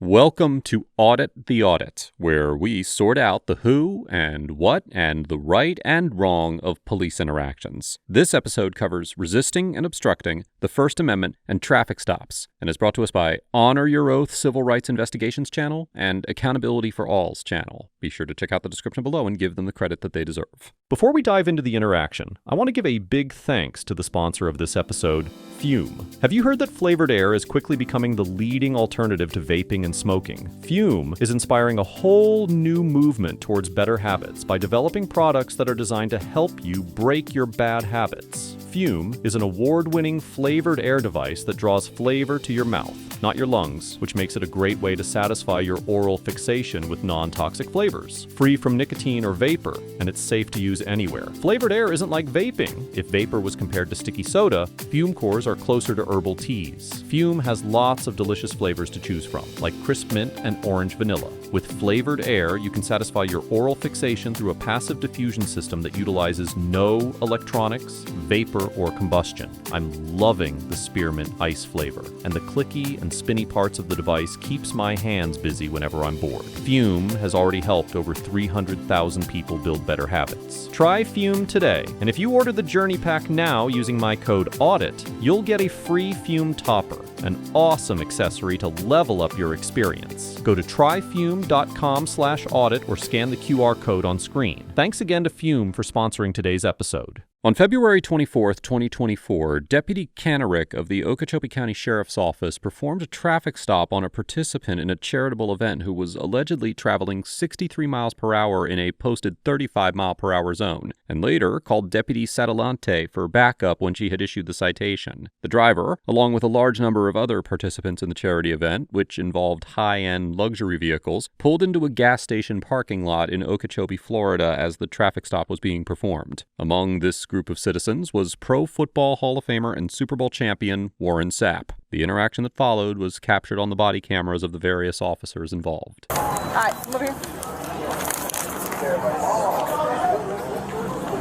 Welcome to Audit the Audit, where we sort out the who and what and the right and wrong of police interactions. This episode covers resisting and obstructing, the First Amendment, and traffic stops, and is brought to us by Honor Your Oath Civil Rights Investigations channel and Accountability for All's channel. Be sure to check out the description below and give them the credit that they deserve. Before we dive into the interaction, I want to give a big thanks to the sponsor of this episode, Fume. Have you heard that flavored air is quickly becoming the leading alternative to vaping and smoking? Fume is inspiring a whole new movement towards better habits by developing products that are designed to help you break your bad habits. Fume is an award-winning flavored air device that draws flavor to your mouth, not your lungs, which makes it a great way to satisfy your oral fixation with non-toxic flavors. Free from nicotine or vapor, and it's safe to use anywhere. Flavored air isn't like vaping. If vapor was compared to sticky soda, Fume cores are closer to herbal teas. Fume has lots of delicious flavors to choose from, like crisp mint and orange vanilla. With flavored air, you can satisfy your oral fixation through a passive diffusion system that utilizes no electronics, vapor, or combustion. I'm loving the spearmint ice flavor, and the clicky and spinny parts of the device keeps my hands busy whenever I'm bored. Fume has already helped over 300,000 people build better habits. Try Fume today, and if you order the Journey Pack now using my code AUDIT, you'll get a free Fume topper, an awesome accessory to level up your experience. Go to tryfume.com/audit or scan the QR code on screen. Thanks again to Fume for sponsoring today's episode. On February 24th, 2024, Deputy Kanarick of the Okeechobee County Sheriff's Office performed a traffic stop on a participant in a charitable event who was allegedly traveling 63 miles per hour in a posted 35 mile per hour zone, and later called Deputy Satalante for backup when she had issued the citation. The driver, along with a large number of other participants in the charity event, which involved high-end luxury vehicles, pulled into a gas station parking lot in Okeechobee, Florida as the traffic stop was being performed. Among this group of citizens was Pro Football Hall of Famer and Super Bowl champion Warren Sapp. The interaction that followed was captured on the body cameras of the various officers involved. All right, come over here.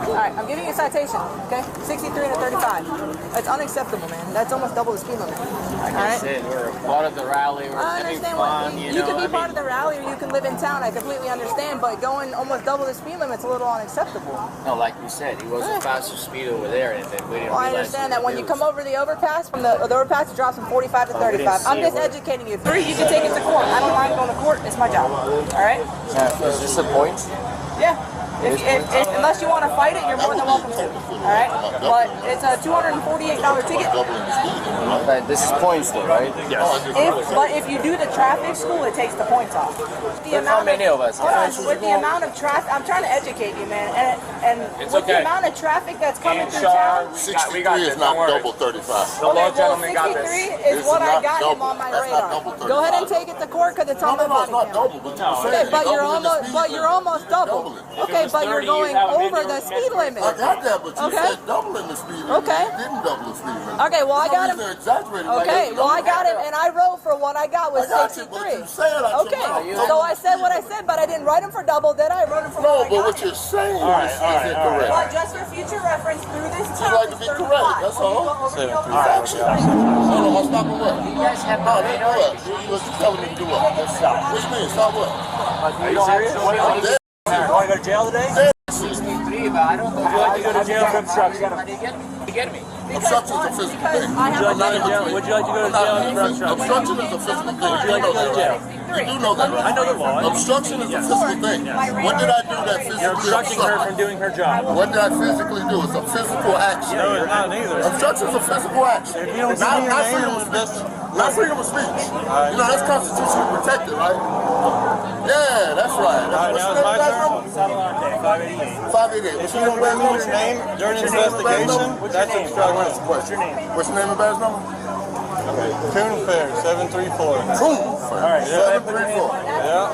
All right, I'm giving you a citation, okay? 63 and a 35. That's unacceptable, man. That's almost double the speed limit. Like I said, we're part of the rally. We're having fun, you can be part of the rally or you can live in town. I completely understand, but going almost double the speed limit is a little unacceptable. No, like you said, he was a faster speed over there, and then we didn't I understand that when you come over the overpass, from the overpass, it drops from 45 to 35. I'm just educating you. 3, you can take it to court. I don't mind going to court. It's my job. All right? Is this a point? Yeah. Unless you want to fight it, you're more than welcome to. All right? But it's a $248 ticket. But this is points though, right? Yes. But if you do the traffic school, it takes the points off. How many of us? With the amount of traffic, I'm trying to educate you, man. And with the amount of traffic that's coming through town, 63 is not double 35. The law gentleman got this. 63 is what I got him on my radar. Go ahead and take it to court because it's on my body camera. Okay, but you're almost double. Okay, but you're going over the speed limit. I got that, but you said doubling the speed limit. Okay. You didn't double the speed limit. Okay, well I got him. Okay, well I got him, and I wrote for what I got was 63. Okay, so I said what I said, but I didn't write him for double, did I? I wrote him for what I got. No, but what you're saying is incorrect. Well, just for future reference, through this You like to be correct, that's all. Stop and what? You guys have no, what? What you telling me to do what? What you mean, stop what? Are you serious? You want to go to jail today? 63, but I don't know. Would you like to go to jail for obstruction? Get me. Obstruction is a physical thing. Would you like to go to jail for obstruction? Obstruction is a physical thing. Would you like to go to jail? You do know that, right? I know the law. Obstruction is a physical thing. What did I do that physically You're obstructing her from doing her job. What did I physically do? It's a physical action. No, it's not either. Obstruction is a physical action. If you don't see your name, Not freedom of speech. You know, that's constitutionally protected, right? Yeah, that's right. Alright, now it's my turn. Satalante, 588. 588. If you don't give me your name during the investigation, that's obstruction. What's your name? What's your name and badge number? Coon Fair, 734. Coon Fair. Alright, 734. Yeah.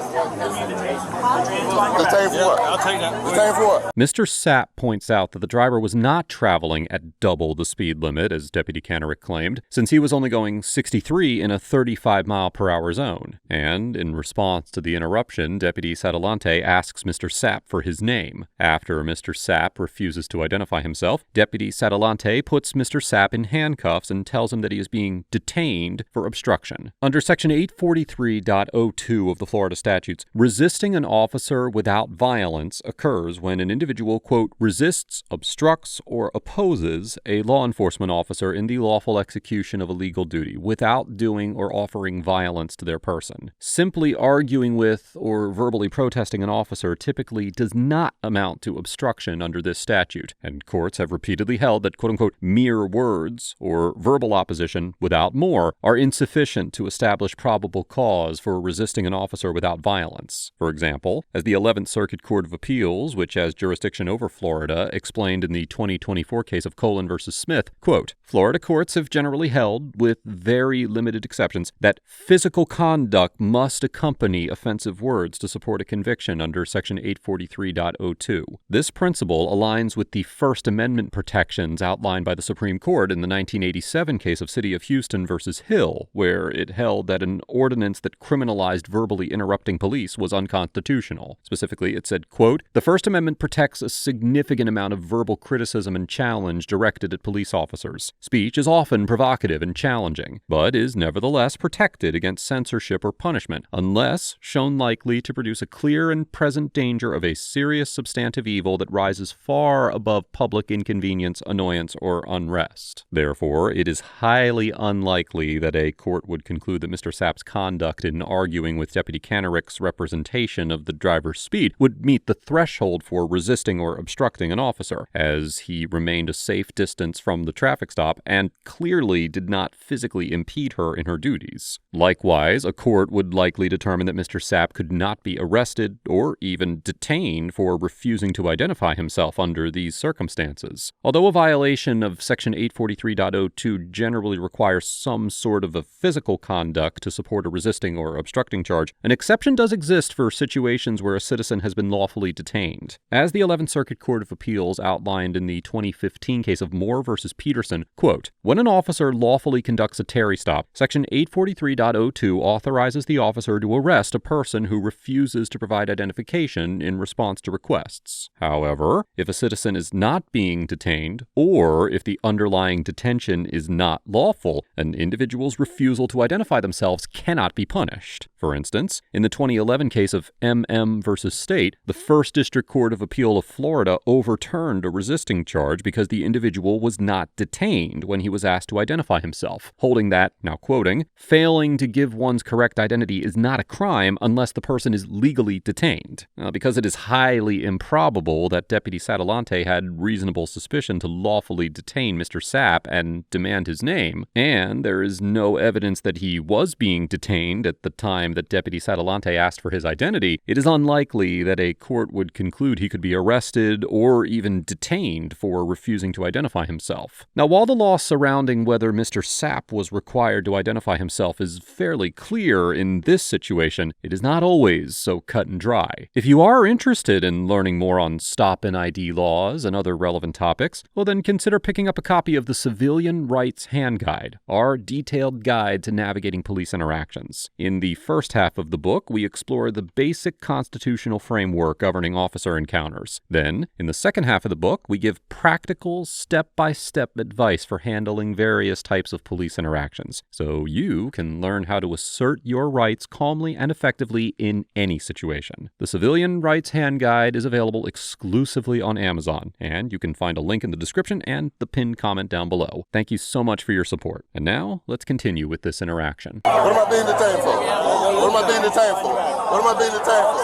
Detained for what? I'll take that. Detained for what? Mr. Sapp points out that the driver was not traveling at double the speed limit, as Deputy Canerick claimed, since he was only going 63 in a 35-mile-per-hour zone. And in response to the interruption, Deputy Satellante asks Mr. Sapp for his name. After Mr. Sapp refuses to identify himself, Deputy Satellante puts Mr. Sapp in handcuffs and tells him that he is being detained for obstruction. Under Section 843.02 of the Florida statutes, resisting an officer without violence occurs when an individual, quote, resists, obstructs, or opposes a law enforcement officer in the lawful execution of a legal duty without doing or offering violence to their person. Simply arguing with or verbally protesting an officer typically does not amount to obstruction under this statute, and courts have repeatedly held that, quote unquote, mere words or verbal opposition without more are insufficient to establish probable cause for resisting an officer without violence. For example, as the 11th Circuit Court of Appeals, which has jurisdiction over Florida, explained in the 2024 case of Colon v. Smith, quote, Florida courts have generally held, with very limited exceptions, that physical conduct must accompany offensive words to support a conviction under Section 843.02. This principle aligns with the First Amendment protections outlined by the Supreme Court in the 1987 case of City of Houston v. Hill, where it held that an ordinance that criminalized verbally interrupting police was unconstitutional. Specifically, it said, quote, the First Amendment protects a significant amount of verbal criticism and challenge directed at police officers. Speech is often provocative and challenging, but is nevertheless protected against censorship or punishment, unless shown likely to produce a clear and present danger of a serious substantive evil that rises far above public inconvenience, annoyance, or unrest. Therefore, it is highly unlikely that a court would conclude that Mr. Sapp's conduct in arguing with Deputy Canerick's representation of the driver's speed would meet the threshold for resisting or obstructing an officer, as he remained a safe distance from the traffic stop and clearly did not physically impede her in her duties. Likewise, a court would likely determine that Mr. Sapp could not be arrested or even detained for refusing to identify himself under these circumstances. Although a violation of Section 843.02 generally requires some sort of a physical conduct to support a resisting or obstructing charge, an exception does exist for situations where a citizen has been lawfully detained. As the 11th Circuit Court of Appeals outlined in the 2015 case of Moore v. Peterson, quote, when an officer lawfully conducts a Terry stop, Section 843.02 authorizes the officer to arrest a person who refuses to provide identification in response to requests. However, if a citizen is not being detained, or if the underlying detention is not lawful, an individual's refusal to identify themselves cannot be punished. For instance, in the 2011 case of M.M. v. State, the First District Court of Appeal of Florida overturned a resisting charge because the individual was not detained when he was asked to identify himself, holding that, now quoting, failing to give one's correct identity is not a crime unless the person is legally detained. Because it is highly improbable that Deputy Satellante had reasonable suspicion to lawfully detain Mr. Sapp and demand his name, and there is no evidence that he was being detained at the time that Deputy Satellante asked for his identity, it is unlikely that a court would conclude he could be arrested or even detained for refusing to identify himself. Now, while the law surrounding whether Mr. Sapp was required to identify himself is fairly clear in this situation, it is not always so cut and dry. If you are interested in learning more on stop and ID laws and other relevant topics, well then consider picking up a copy of the Civilian Rights Hand Guide, our detailed guide to navigating police interactions. In the first half of the book, we explore the basic constitutional framework governing officer encounters. Then, in the second half of the book, we give practical, step-by-step advice for handling various types of police interactions, so you can learn how to assert your rights calmly and effectively in any situation. The Civilian Rights Hand Guide is available exclusively on Amazon, and you can find a link in the description and the pinned comment down below. Thank you so much for your support. And now, let's continue with this interaction. What am I being detained for? What am I being detained for? What am I being detained for?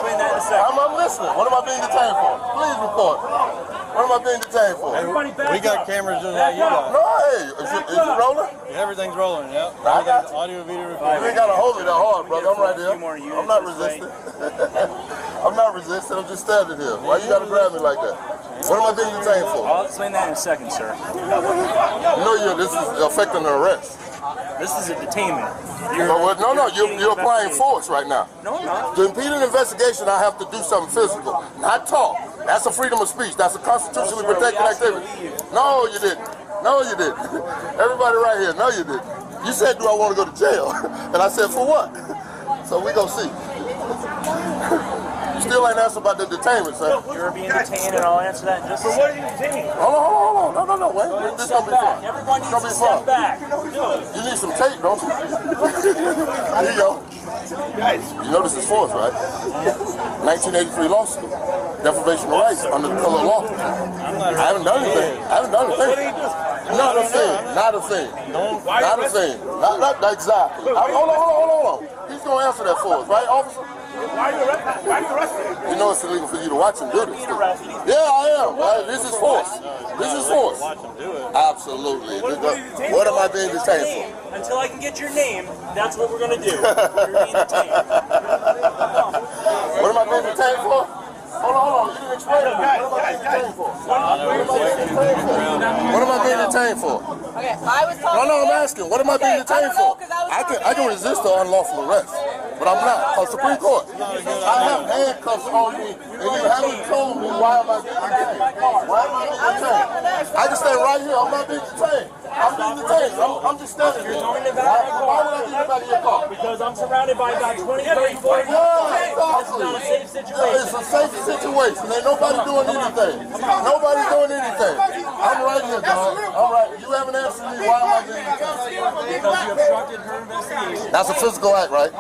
I'm listening. What am I being detained for? Please report. What am I being detained for? We got cameras just like you got. No, hey, is it rolling? Everything's rolling, yeah. Audio, video, You ain't got to hold it that hard, brother. I'm right here. I'm not resisting. I'm not resisting. I'm just standing here. Why you got to grab me like that? What am I being detained for? I'll explain that in a second, sir. You know this is affecting the arrest. This is a detainment. You're applying force right now. No, I'm not. To impede an investigation, I have to do something physical, not talk. That's a freedom of speech. That's a constitutionally protected activity. No, you didn't. No, you didn't. Everybody right here, no, you didn't. You said, do I want to go to jail? And I said, for what? So we gonna see. Still ain't answer about the detainment, sir. You're being detained, and I'll answer that in just a second. What are you detaining? Hold on. No, wait. This gonna be fun. Everyone needs to step back. You need some tape, don't you? There you go. You know this is force, right? 1983 law school. Deprivation of rights under the color of law. I haven't done anything. Not a thing. Not exactly. Hold on. He's gonna answer that for us, right, officer? Why are you arresting? You know it's illegal for you to watch him do this. Yeah, I am. Right? This is force. Watch him do it. Absolutely. What am I being detained for? Until I can get your name, that's what we're going to do. You're being detained. What am I being detained for? Hold on. You didn't explain it. What am I being detained for? What am I being detained for? Okay, I was talking. No, I'm asking. What am I being detained for? I can resist the unlawful arrest, but I'm not. Because Supreme Court, I have handcuffs on me, and you haven't told me why am I being detained. Why am I being detained? I can stand right here. I'm not being detained. I'm being detained. I'm just standing here. Why would I be in the back of your car? Because I'm surrounded by about 20, 30, 40. Yeah, It's not a safe situation. it's a safe situation. Ain't nobody doing anything. Nobody's doing anything. I'm right here, dog. I'm right. You haven't answered me. Why am I being detained? Because you obstructed her investigation. That's a physical act, right?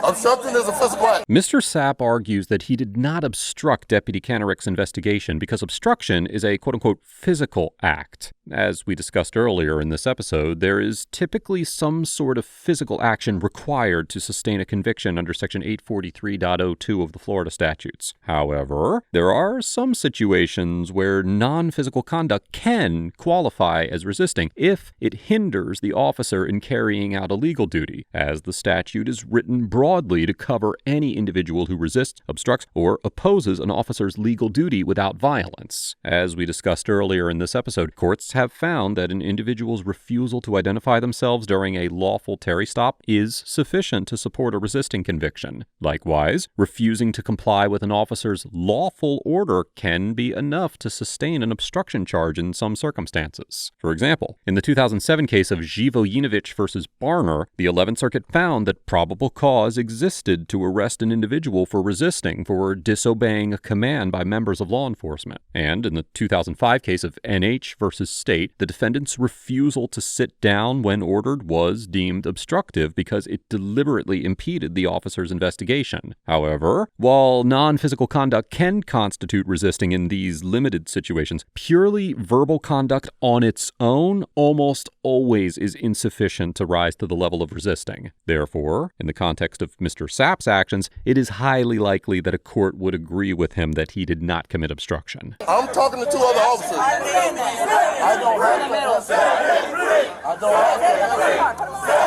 Obstructing is a physical act. Mr. Sapp argues that he did not obstruct Deputy Kenneric's investigation because obstruction is a quote-unquote physical act. As we discussed earlier in this episode, there is typically some sort of physical action required to sustain a conviction under Section 843.02 of the Florida statutes. However, there are some situations where non-physical conduct can qualify as resisting if it hinders the officer in carrying out a legal duty, as the statute is written broadly to cover any individual who resists, obstructs, or opposes an officer's legal duty without violence. As we discussed earlier in this episode, courts have found that an individual's refusal to identify themselves during a lawful Terry stop is sufficient to support a resisting conviction. Likewise, refusing to comply with an officer's lawful order can be enough to sustain an obstruction charge in some circumstances. For example, in the 2007 case of Živojinovic versus Barner, the 11th Circuit found that probable cause existed to arrest an individual for resisting, for disobeying a command by members of law enforcement. And in the 2005 case of NH versus State, the defendant's refusal to sit down when ordered was deemed obstructive because it deliberately impeded the officer's investigation. However, while non-physical conduct can constitute resisting in these limited situations, purely verbal conduct on its own almost always is insufficient to rise to the level of resisting. Therefore, in the context of Mr. Sapp's actions, it is highly likely that a court would agree with him that he did not commit obstruction. I'm talking to two other officers. I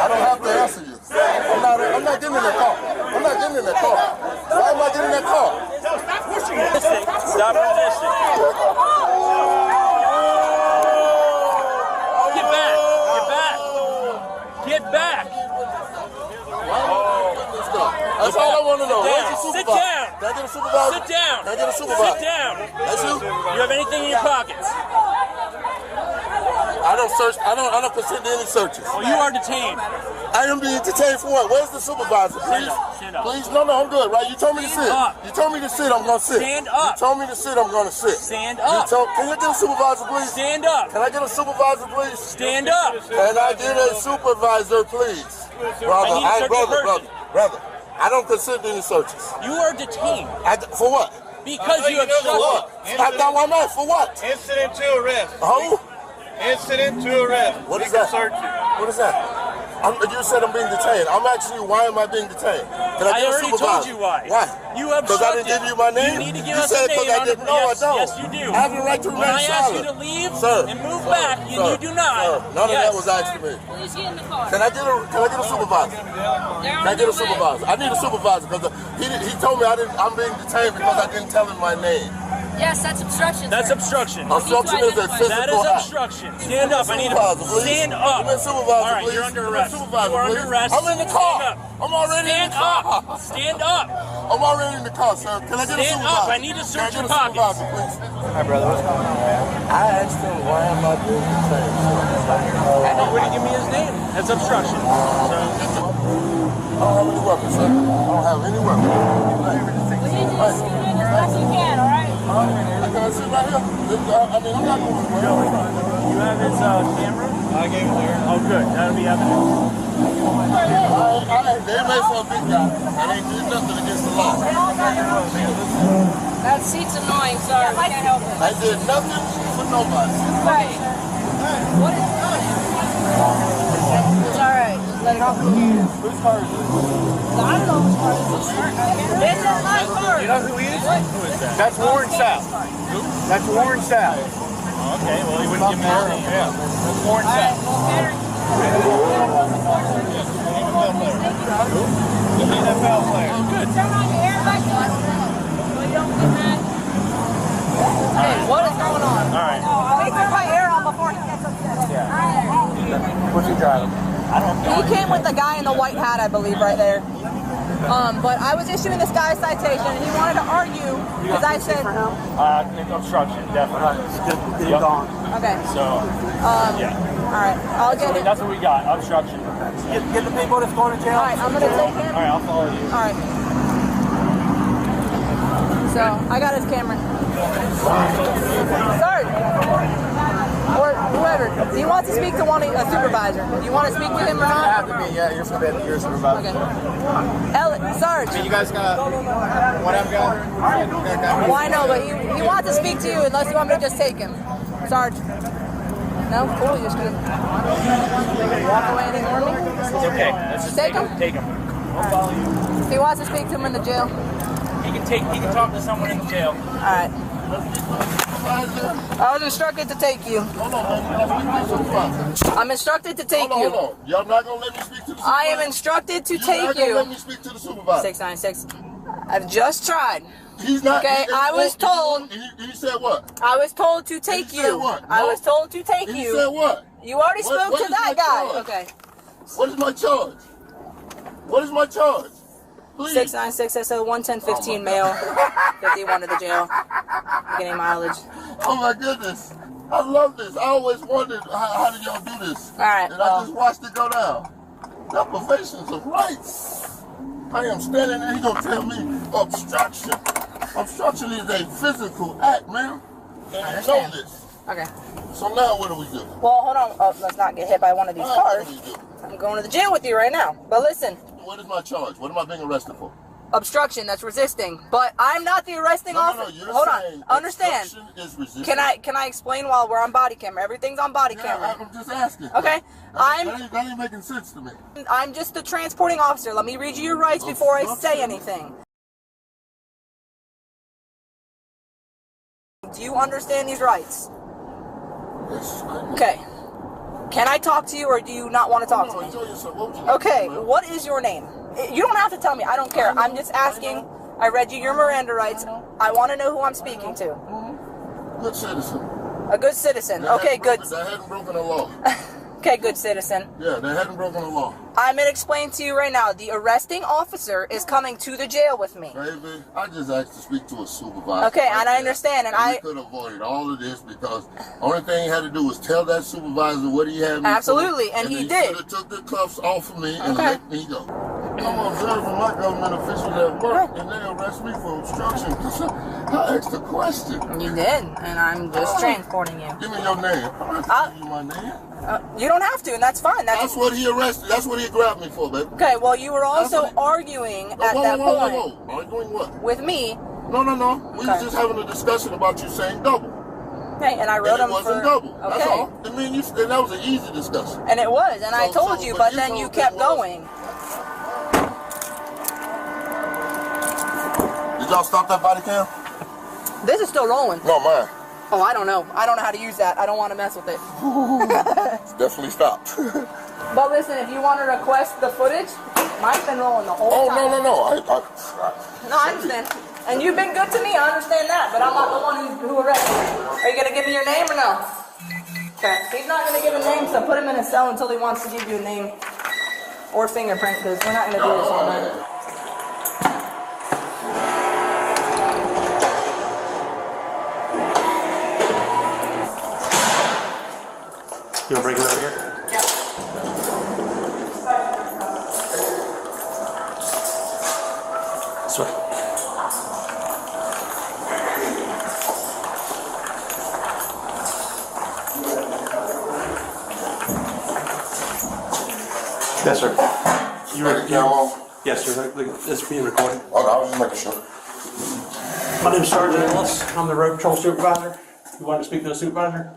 don't have to answer you. I'm not getting in that car. Why am I getting in that car? Stop pushing it. Stop resisting. Get back. That's all I want to know. Where's the supervisor? Sit down. Can I get a supervisor? Sit down. Can I get a supervisor? Sit down. That's you? You have anything in your pockets? I don't search. I don't consent to any searches. Well, you are detained. I am being detained for what? Where's the supervisor? Please. Stand up. Please. No, I'm good, right? You told me to sit. You told me to sit. I'm going to sit. Stand up. You told me to sit. I'm going to sit. Stand up. Can you get a supervisor, please? Stand up. Can I get a supervisor, please? Stand up. Can I get a supervisor, please? Brother. I don't consent to any searches. You are detained. For what? Because you have For what? For what? Incident to arrest. Who? Incident to arrest. What is that? What is that? You said I'm being detained. I'm asking you, why am I being detained? Can I get a already supervisor? told you why. Why? You obstructed. Because I didn't give you my name? You need to give you us said a name. I didn't. No, I don't. Yes, you do. I have the right to when remain I ask you silent. to leave Sir, and move back, and you do not. Sir, none of that was asked to me. Please get in the car. Can I get a supervisor? Can I get a supervisor? I need a supervisor because he told me I'm being detained because I didn't tell him my name. Yes, that's obstruction. That's sir. obstruction. Obstruction is a physical That is act. obstruction. Stand up. I need to stand up. Supervisor, All right, please. you're under arrest. Supervisor, You are please. under arrest. I'm in the car. Stand up. I'm already in the car. Stand up. I'm already in the car, sir. Can I get a Stand supervisor? up. I need to search Can I your get a pockets. supervisor, please? Hi, brother. What's going on, man? I asked him why am I doing the same. And he wouldn't give me his name. That's obstruction. So, I don't have any weapons, sir. I don't have any weapons. Can I sit right here? I mean, I'm not going to you have his camera? I gave him there. Oh, good. That'll be evidence. They made for a big guy. And they did nothing against the law. That seat's annoying, sorry. I can't help it. I did nothing for nobody. Right. What is It's alright. Let it off. Whose car is this? I don't know whose car it is. This is my car. You know who he is? Who is that? That's Warren Sapp. Who? That's Warren Sapp. Okay, well, he wouldn't give me his name. Yeah. That's Warren Sapp. The NFL player. Oh, good. Turn on your airbag so you don't get mad. Hey, what is going on? All right. Let me turn my air on before he gets upset. What's he driving? He came with the guy in the white hat, I believe, right there. But I was issuing this guy a citation, and he wanted to argue because I said, Obstruction, definitely. Get it on. okay, So, yeah. all right, I'll get it. That's what we got. Obstruction. Get the people that's going to jail. All right, I'm gonna take him. All right, I'll follow you. All right. So I got his camera. Sarge, or whoever, do you want to speak to a supervisor? Do you want to speak to him or not? Yeah, you're supervisor. Okay. Sarge. You guys got whatever guy? Well, I know, but he wants to speak to you unless you want me to just take him. Sarge. No? Cool, you're just gonna walk away and ignore me? It's okay. Let's just Take him? Take him. I'll follow you. He wants to speak to him in the jail. He can talk to someone in the jail. Alright. I was instructed to take you. Hold on, I'm instructed to take you. Hold on. Y'all not going to let me speak to the supervisor? I am instructed to You're take not gonna let you. me speak to the supervisor. 696. I've just tried. He's not. Okay, I was told. And he said what? I was told to take And he said you. what? I No. was told to take And he you. said what? You already What- spoke what to is that my guy. charge? Okay. What is my charge? What is my charge? Please. 696 SO 11015 male. 51 to the jail. Getting mileage. Oh my goodness. I love this. I always wondered how did y'all do this? Alright, And well. I just watched it go down. Deprivations of rights. I am standing there, he gonna tell me obstruction. Obstruction is a physical act, man. And I know this. Okay. So now what do we do? Well, hold on. Oh, let's not get hit by one of these Now cars. what do we do? I'm going to the jail with you right now. But listen, What is my charge? What am I being arrested for? obstruction, that's resisting. But I'm not the arresting officer. You're Hold saying on. Understand. obstruction is resistance. Can I explain while we're on body camera? Everything's on body Yeah, camera. I'm just asking. Okay. That ain't making sense to me. I'm just the transporting officer. Let me read you your rights before I say anything. Do you understand these rights? Yes, I do. Okay. Can I talk to you or do you not want to talk to No, me? enjoy yourself. What would you like Okay, to do, man? what is your name? You don't have to tell me. I don't care. I'm just asking. I read you your Miranda rights. I want to know who I'm speaking to. Good citizen. A good citizen. That Okay, hadn't good. broken- That hadn't broken the law. Okay, good citizen. Yeah, they hadn't broken the law. I'm going to explain to you right now. The arresting officer is coming to the jail with me. Baby, I just asked to speak to a supervisor. Okay, and I there. understand, and we I- could have avoided all of this because only thing he had to do was tell that supervisor what he had me Absolutely, for, and he he did. should have took the cuffs off of me and Okay. let me go. I'm observing my government officials at work and they arrest me for obstruction. I asked a question. You did, and I'm just transporting you. Give me your name. I'm not I'll- gonna give you my name. You don't have to, and that's fine. That's what he arrested. That's what he grabbed me for, baby. Okay, well, you were also That's what- arguing at that point Whoa. Arguing what? with me. No. We Okay. was just having a discussion about you saying double. Okay, and I wrote And it him wasn't for... double. That's Okay. all. I mean, and that was an easy discussion. And it was, and I So- told so- you, but but you then told you me kept it was- going. Did y'all stop that body cam? This is still rolling. No, mine. Oh, I don't know. I don't know how to use that. I don't want to mess with it. It's definitely stopped. But listen, if you want to request the footage, mine's been rolling the whole time. No. No, I understand. And you've been good to me, I understand that, but I'm not the one who arrested you. Are you going to give me your name or no? Okay. He's not going to give a name, so put him in a cell until he wants to give you a name or fingerprint, because we're not going to do this all night. You want to bring it over here? Yeah. This way. Yes, sir. Yes, sir. It's being recorded. Oh, no, I was just making sure. My name is Sergeant Ellis. I'm the road patrol supervisor. You want to speak to the supervisor?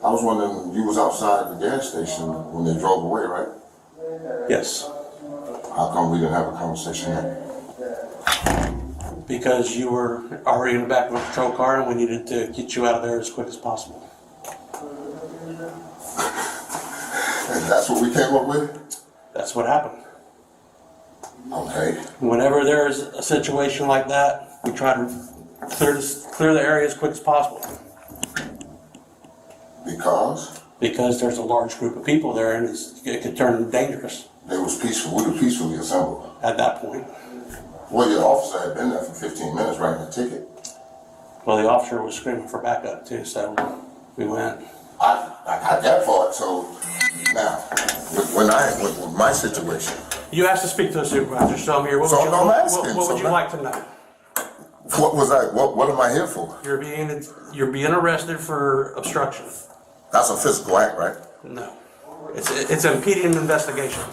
I was wondering, you was outside the gas station when they drove away, right? Yes. How come we didn't have a conversation then? Because you were already in the back of a patrol car and we needed to get you out of there as quick as possible. And that's what we came up with? That's what happened. Okay. Whenever there's a situation like that, we try to clear the area as quick as possible. Because? Because there's a large group of people there and it could turn dangerous It was peaceful. We were peacefully assembled. at that point. Well, your officer had been there for 15 minutes writing a ticket. Well, the officer was screaming for backup too, so we went. I got that part, so now, with my situation. You asked to speak to a supervisor, so I'm here. What So would you, I'm asking, what so would you now- like to know? What am I here for? You're being arrested for obstruction. That's a physical act, right? No. It's impeding an investigation.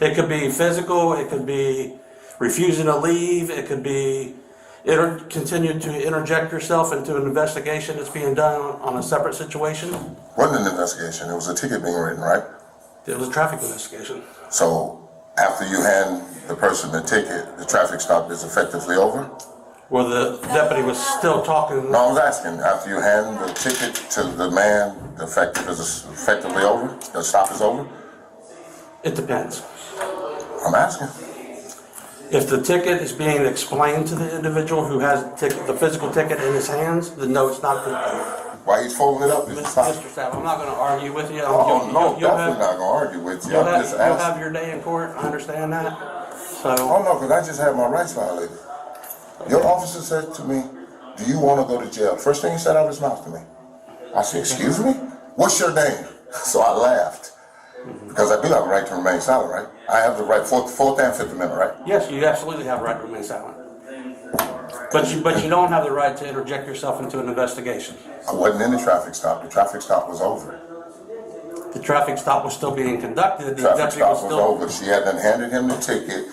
It could be physical, it could be refusing to leave, it could be continue to interject yourself into an investigation that's being done on a separate situation. Wasn't an investigation, it was a ticket being written, right? It was a traffic investigation. So after you hand the person the ticket, the traffic stop is effectively over? Well, the deputy was still talking. No, I was asking, after you hand the ticket to the man, the is effectively over? The stop is over? It depends. I'm asking. If the ticket is being explained to the individual who has the physical ticket in his hands, then no, it's not good. Why he's folding it up? Is it stop? Mr. Sapp, I'm not going to argue with you. Oh, no, You'll definitely not gonna argue with you. You'll I'm just asking. have your day in court. I understand that. So. Oh, no, because I just had my rights violated. Your officer said to me, do you want to go to jail? First thing he said out of his mouth to me. I said, excuse me? What's your name? So I laughed. Because I do have a right to remain silent, right? I have the right, Fourth and Fifth Amendment, right? Yes, you absolutely have a right to remain silent. But you don't have the right to interject yourself into an investigation. I wasn't in the traffic stop. The traffic stop was over. The traffic stop was still being conducted. The traffic stop was over. She hadn't handed him the ticket.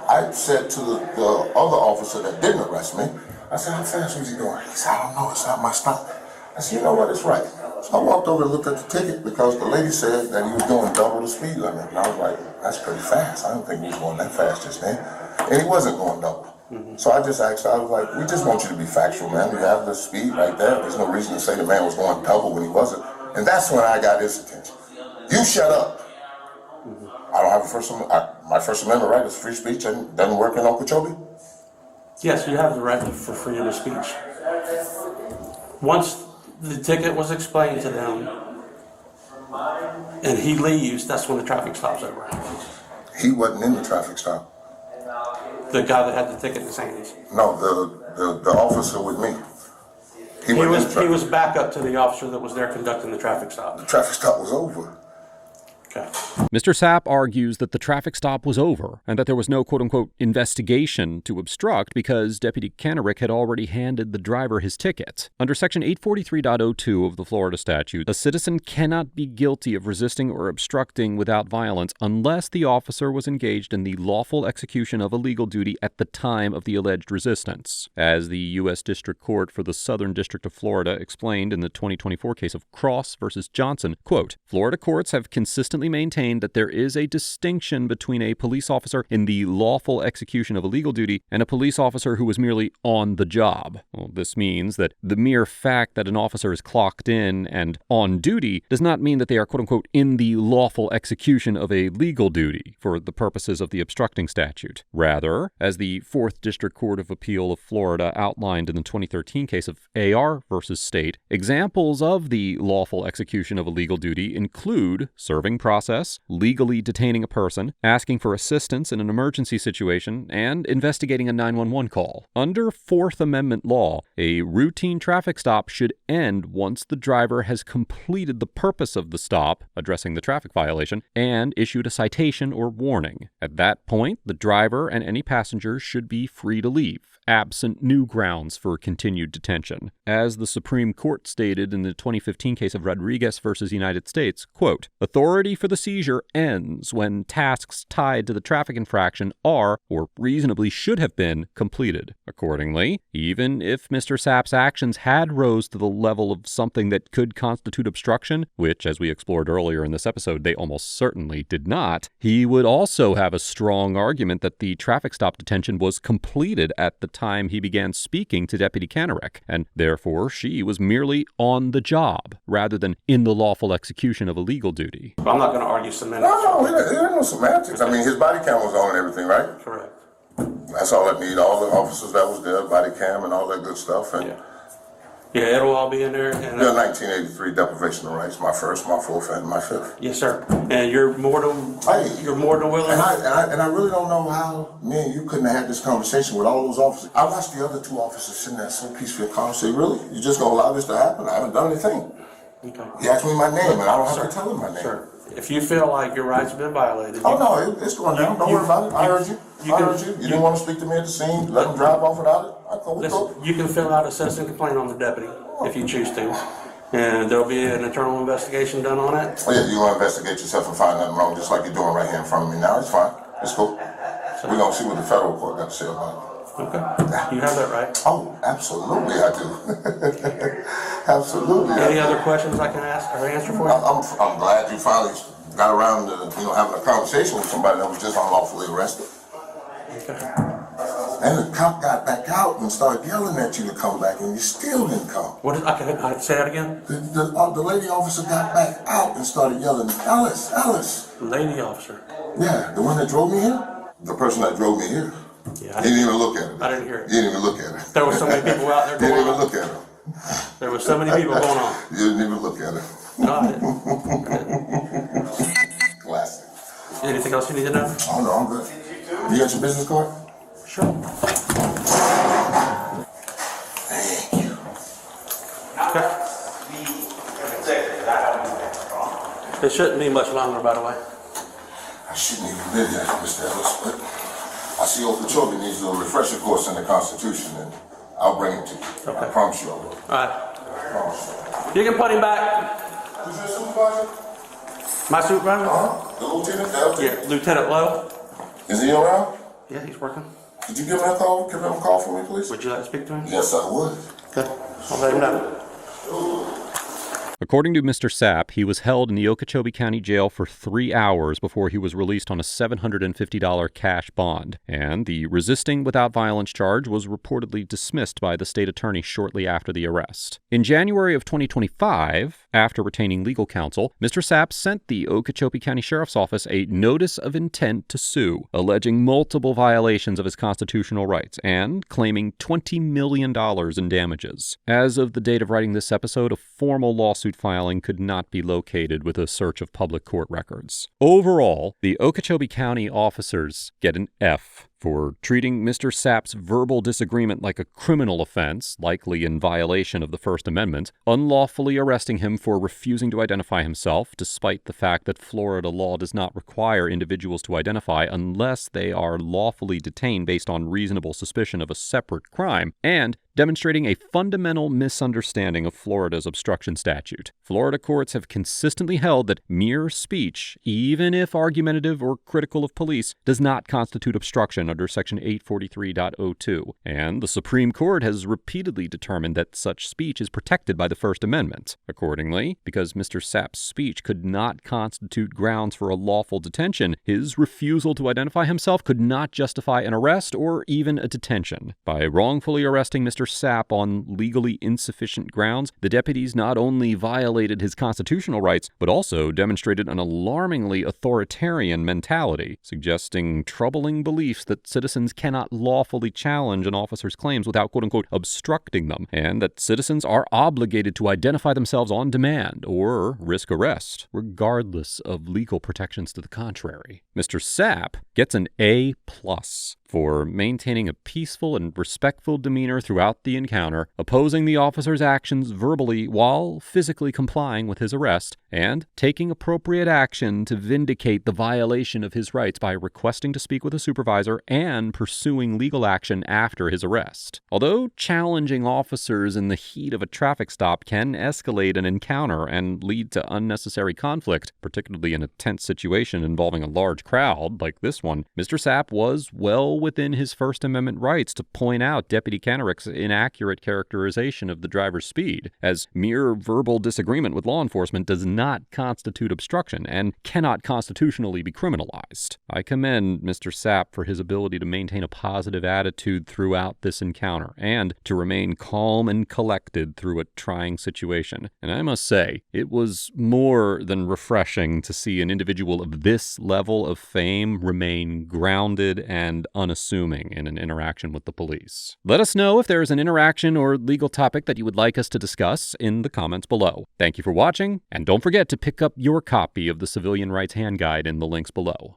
I said to the other officer that didn't arrest me, I said, how fast was he going? He said, I don't know, it's not my stop. I said, you know what, it's right. So I walked over and looked at the ticket because the lady said that he was doing double the speed limit. And I was like, that's pretty fast. I don't think he was going that fast just then. And he wasn't going double. So I just asked her, I was like, we just want you to be factual, man. You have the speed right there. There's no reason to say the man was going double when he wasn't. And that's when I got his attention. You shut up. I don't have my First Amendment right is free speech and doesn't work in Okeechobee? Yes, you have the right for freedom of speech. Once the ticket was explained to them and he leaves, that's when the traffic stop's over. He wasn't in the traffic stop. The guy that had the ticket in his hands. No, the officer with me. He was back up to the officer that was there conducting the traffic stop. The traffic stop was over. Okay. Mr. Sapp argues that the traffic stop was over and that there was no quote-unquote investigation to obstruct because Deputy Kanarick had already handed the driver his ticket. Under Section 843.02 of the Florida statute, a citizen cannot be guilty of resisting or obstructing without violence unless the officer was engaged in the lawful execution of a legal duty at the time of the alleged resistance. As the U.S. District Court for the Southern District of Florida explained in the 2024 case of Cross versus Johnson, quote, Florida courts have consistently consistently maintained that there is a distinction between a police officer in the lawful execution of a legal duty and a police officer who was merely on the job. Well, this means that the mere fact that an officer is clocked in and on duty does not mean that they are quote-unquote in the lawful execution of a legal duty for the purposes of the obstructing statute. Rather, as the 4th District Court of Appeal of Florida outlined in the 2013 case of AR versus State, examples of the lawful execution of a legal duty include serving process, legally detaining a person, asking for assistance in an emergency situation, and investigating a 911 call. Under Fourth Amendment law, a routine traffic stop should end once the driver has completed the purpose of the stop, addressing the traffic violation, and issued a citation or warning. At that point, the driver and any passengers should be free to leave, absent new grounds for continued detention. As the Supreme Court stated in the 2015 case of Rodriguez versus United States, quote, authority for the seizure ends when tasks tied to the traffic infraction are, or reasonably should have been, completed. Accordingly, even if Mr. Sapp's actions had rose to the level of something that could constitute obstruction, which, as we explored earlier in this episode, they almost certainly did not, he would also have a strong argument that the traffic stop detention was completed at the time he began speaking to Deputy Kanarek, and therefore she was merely on the job, rather than in the lawful execution of a legal duty. But I'm not going to argue semantics. No, it ain't no semantics. I mean, his body cam was on and everything, right? Correct. That's all I need. All the officers that was there, body cam and all that good stuff. And Yeah, it'll all be in there. And yeah, 1983 deprivation of rights, my first, my fourth, and my fifth. Yes, sir. And you're more than willing. And I really don't know how me and you couldn't have had this conversation with all those officers. I watched the other two officers sitting there so peacefully and calm. Say, really? You just gonna allow this to happen? I haven't done anything. Okay. He asked me my name, and I don't have to tell him my name. Sir, if you feel like your rights have been violated. Oh no, it's going down. Don't worry about it. I heard you. I heard you. You didn't want to speak to me at the scene. Let him drive off without it. Listen, you can fill out a citizen complaint on the deputy if you choose to. And there'll be an internal investigation done on it. Oh yeah, you want to investigate yourself and find nothing wrong, just like you're doing right here in front of me now. It's fine. It's cool. We're going to see what the federal court got to say about it. Okay. You have that right. Oh, absolutely I do. Absolutely. Any other questions I can ask or answer for you? I'm glad you finally got around to having a conversation with somebody that was just unlawfully arrested. Okay. And the cop got back out and started yelling at you to come back, and you still didn't come. I say that again? The lady officer got back out and started yelling, Alice. Lady officer. Yeah, the one that drove me here? The person that drove me here. Yeah, He didn't even look at her. I didn't hear it. You didn't even look at her. There were so many people out there You going didn't even on. look at her. There were so many people going on. You didn't even look at her. Got it. Classic. Anything else you need to know? Oh no, I'm good. You got your business card? Sure. Thank you. Okay. It shouldn't be much longer, by the way. I shouldn't even been here, Mr. Ellis, but I see Okeechobee needs a refresher course in the Constitution, and I'll bring it to you. Okay. I promise you I will. All right. I promise you. You can put him back. Who's your supervisor? My supervisor? The lieutenant? Yeah, Lieutenant Lowe. Is he around? Yeah, he's working. Could you give him a call? Give him a call for me, please? Would you like to speak to him? Yes, I would. Okay. I'll let him know. According to Mr. Sapp, he was held in the Okeechobee County Jail for 3 hours before he was released on a $750 cash bond, and the resisting without violence charge was reportedly dismissed by the state attorney shortly after the arrest. In January of 2025, after retaining legal counsel, Mr. Sapp sent the Okeechobee County Sheriff's Office a notice of intent to sue, alleging multiple violations of his constitutional rights and claiming $20 million in damages. As of the date of writing this episode, a formal lawsuit filing could not be located with a search of public court records. Overall, the Okeechobee County officers get an F for treating Mr. Sapp's verbal disagreement like a criminal offense, likely in violation of the First Amendment, unlawfully arresting him for refusing to identify himself, despite the fact that Florida law does not require individuals to identify unless they are lawfully detained based on reasonable suspicion of a separate crime, and demonstrating a fundamental misunderstanding of Florida's obstruction statute. Florida courts have consistently held that mere speech, even if argumentative or critical of police, does not constitute obstruction under Section 843.02, and the Supreme Court has repeatedly determined that such speech is protected by the First Amendment. Accordingly, because Mr. Sapp's speech could not constitute grounds for a lawful detention, his refusal to identify himself could not justify an arrest or even a detention. By wrongfully arresting Mr. Sapp on legally insufficient grounds, the deputies not only violated his constitutional rights, but also demonstrated an alarmingly authoritarian mentality, suggesting troubling beliefs that citizens cannot lawfully challenge an officer's claims without quote-unquote obstructing them, and that citizens are obligated to identify themselves on demand or risk arrest, regardless of legal protections to the contrary. Mr. Sapp gets an A+ for maintaining a peaceful and respectful demeanor throughout the encounter, opposing the officer's actions verbally while physically complying with his arrest, and taking appropriate action to vindicate the violation of his rights by requesting to speak with a supervisor and pursuing legal action after his arrest. Although challenging officers in the heat of a traffic stop can escalate an encounter and lead to unnecessary conflict, particularly in a tense situation involving a large crowd like this one, Mr. Sapp was well within his First Amendment rights to point out Deputy Kenneric's inaccurate characterization of the driver's speed, as mere verbal disagreement with law enforcement does not constitute obstruction and cannot constitutionally be criminalized. I commend Mr. Sapp for his ability to maintain a positive attitude throughout this encounter and to remain calm and collected through a trying situation. And I must say, it was more than refreshing to see an individual of this level of fame remain grounded and unassuming in an interaction with the police. Let us know if there is an interaction or legal topic that you would like us to discuss in the comments below. Thank you for watching, and don't forget to pick up your copy of the Civilian Rights Hand Guide in the links below.